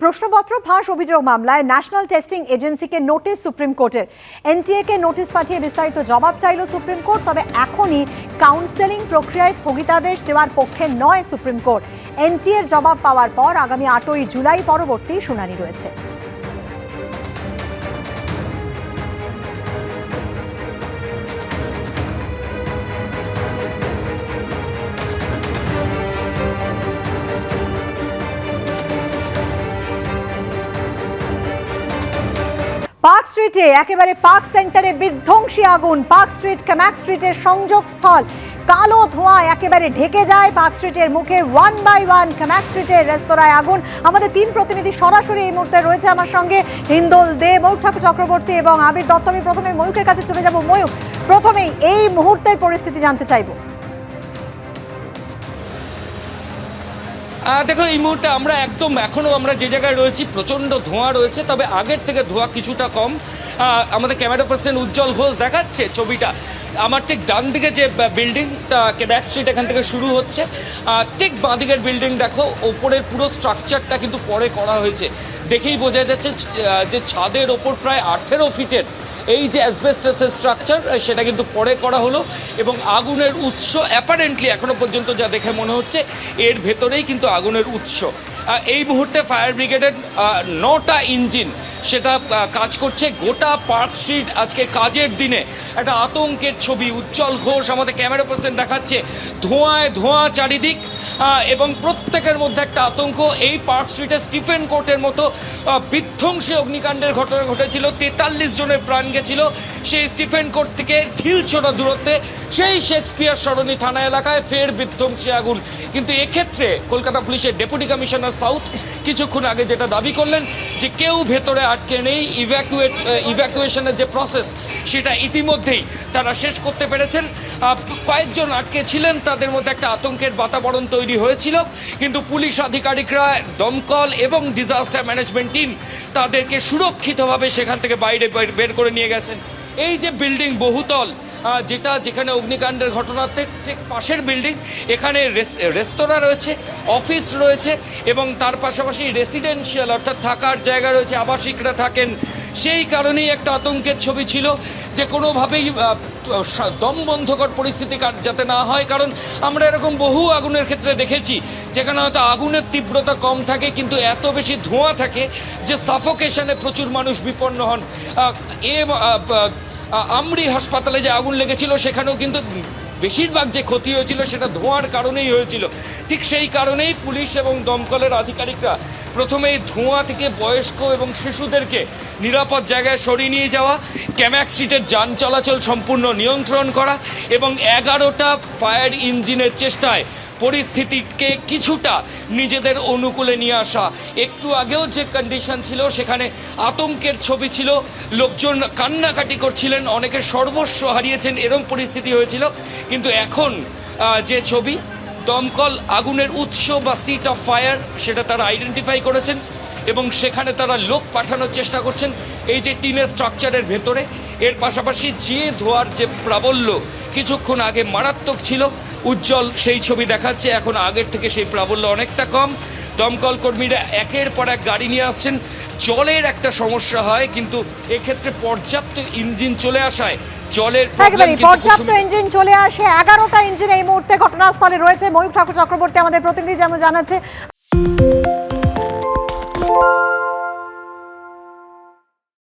প্রশ্নপত্র ফাঁস অভিযোগ মামলায় ন্যাশনাল টেস্টিং এজেন্সিকে নোটিশ সুপ্রিম কোর্টের। এনটিএ-কে নোটিশ পাঠিয়ে বিস্তারিত জবাব চাইল সুপ্রিম কোর্ট। তবে এখনই কাউন্সেলিং প্রক্রিয়ায় স্থগিতাদেশ দেওয়ার পক্ষে নয় সুপ্রিম কোর্ট। এনটিএর জবাব পাওয়ার পর আগামী 8ই জুলাই পরবর্তী শুনানি রয়েছে। পার্ক স্ট্রিটে একেবারে পার্ক সেন্টারে বিধ্বংসী আগুন। পার্ক স্ট্রিট কামাক স্ট্রিটের সংযোগস্থল কালো ধোঁয়া একেবারে ঢেকে যায় পার্ক স্ট্রিটের মুখে। 1 বাই 1 কামাক স্ট্রিটের রেস্তোরাঁয় আগুন। আমাদের 3 প্রতিনিধি সরাসরি এই মুহূর্তে রয়েছে আমার সঙ্গে, হিন্দোল দে, ময়ূক ঠাকুর চক্রবর্তী এবং আবির দত্ত। আমি প্রথমে ময়ূকের কাছে চলে যাব। ময়ূক, প্রথমেই এই মুহূর্তের পরিস্থিতি জানতে চাইবো। দেখো, এই মুহূর্তে আমরা এখনো আমরা যে জায়গায় রয়েছি প্রচণ্ড ধোঁয়া রয়েছে, তবে আগের থেকে ধোঁয়া কিছুটা কম। আমাদের ক্যামেরা পার্সন উজ্জ্বল ঘোষ দেখাচ্ছে ছবিটা। আমার ঠিক ডান দিকে যে বিল্ডিংটা কামাক স্ট্রিট এখান থেকে শুরু হচ্ছে, ঠিক বাঁ দিকের বিল্ডিং দেখো, ওপরের পুরো স্ট্রাকচারটা কিন্তু পরে করা হয়েছে। দেখেই বোঝা যাচ্ছে যে ছাদের ওপর প্রায় 18 ফিটের এই যে অ্যাসবেস্টাসের স্ট্রাকচার, সেটা কিন্তু পরে করা হলো। এবং আগুনের উৎস অ্যাপারেন্টলি এখনো পর্যন্ত যা দেখে মনে হচ্ছে এর ভেতরেই কিন্তু আগুনের উৎস। এই মুহূর্তে ফায়ার ব্রিগেডের 9টা ইঞ্জিন সেটা কাজ করছে। গোটা পার্ক স্ট্রিট আজকে কাজের দিনে একটা আতঙ্কের ছবি। উজ্জ্বল ঘোষ আমাদের ক্যামেরা পার্সন দেখাচ্ছে, ধোঁয়ায় ধোঁয়া চারিদিক, এবং প্রত্যেকের মধ্যে একটা আতঙ্ক। এই পার্ক স্ট্রিটে স্টিফেন কোর্টের মতো বিধ্বংসী অগ্নিকাণ্ডের ঘটনা ঘটেছিল, 43 জনের প্রাণ গেছিল সেই স্টিফেন কোর্ট থেকে ঢিল ছোড়া দূরত্বে সেই শেক্সপিয়ার সরণি থানা এলাকায় ফের বিধ্বংসী আগুন। কিন্তু এক্ষেত্রে কলকাতা পুলিশের ডেপুটি কমিশনার সাউথ কিছুক্ষণ আগে যেটা দাবি করলেন যে কেউ ভেতরে আটকে নেই, ইভ্যাকুয়েশনের যে প্রসেস সেটা ইতিমধ্যেই তারা শেষ করতে পেরেছেন। কয়েকজন আটকে ছিলেন, তাদের মধ্যে একটা আতঙ্কের বাতাবরণ তৈরি হয়েছিল, কিন্তু পুলিশ আধিকারিকরা, দমকল এবং ডিজাস্টার ম্যানেজমেন্ট টিম তাদেরকে সুরক্ষিতভাবে সেখান থেকে বাইরে বের করে নিয়ে গেছেন। এই যে বিল্ডিং বহুতল, যেখানে অগ্নিকাণ্ডের ঘটনাতে ঠিক পাশের বিল্ডিং, এখানে রেস্তোরাঁ রয়েছে, অফিস রয়েছে এবং তার পাশাপাশি রেসিডেন্সিয়াল অর্থাৎ থাকার জায়গা রয়েছে, আবাসিকরা থাকেন। সেই কারণেই একটা আতঙ্কের ছবি ছিল যে কোনোভাবেই দমবন্ধকর পরিস্থিতি যাতে না হয়। কারণ আমরা এরকম বহু আগুনের ক্ষেত্রে দেখেছি যেখানে হয়তো আগুনের তীব্রতা কম থাকে কিন্তু এত বেশি ধোঁয়া থাকে যে সাফোকেশনে প্রচুর মানুষ বিপন্ন হন। আমরি হাসপাতালে যে আগুন লেগেছিল সেখানেও কিন্তু বেশিরভাগ যে ক্ষতি হয়েছিল সেটা ধোঁয়ার কারণেই হয়েছিল। ঠিক সেই কারণেই পুলিশ এবং দমকলের আধিকারিকরা প্রথমেই ধোঁয়া থেকে বয়স্ক এবং শিশুদেরকে নিরাপদ জায়গায় সরিয়ে নিয়ে যাওয়া, কামাক স্ট্রিটের যান চলাচল সম্পূর্ণ নিয়ন্ত্রণ করা এবং 11টা ফায়ার ইঞ্জিনের চেষ্টায় পরিস্থিতিকে কিছুটা নিজেদের অনুকূলে নিয়ে আসা। একটু আগেও যে কন্ডিশন ছিল সেখানে আতঙ্কের ছবি ছিল, লোকজন কান্নাকাটি করছিলেন, অনেকে সর্বস্ব হারিয়েছেন, এরকম পরিস্থিতি হয়েছিল। কিন্তু এখন যে ছবি, দমকল আগুনের উৎস বা সিট অফ ফায়ার সেটা তারা আইডেন্টিফাই করেছেন এবং সেখানে তারা লোক পাঠানোর চেষ্টা করছেন এই যে টিনের স্ট্রাকচারের ভেতরে। এর পাশাপাশি যে ধোঁয়ার যে প্রাবল্য কিছুক্ষণ আগে মারাত্মক ছিল, উজ্জ্বল সেই ছবি দেখাচ্ছে এখন আগের থেকে সেই প্রাবল্য অনেকটা কম। দমকল কর্মীরা একের পর এক গাড়ি নিয়ে আসছেন। জলের একটা সমস্যা হয়, কিন্তু এক্ষেত্রে পর্যাপ্ত ইঞ্জিন চলে আসায় জলের পর্যাপ্ত ইঞ্জিন চলে আসে। 11টা ইঞ্জিন এই মুহূর্তে ঘটনাস্থলে রয়েছে। ময়ূক ঠাকুর চক্রবর্তী আমাদের প্রতিনিধি যেমন জানাচ্ছে।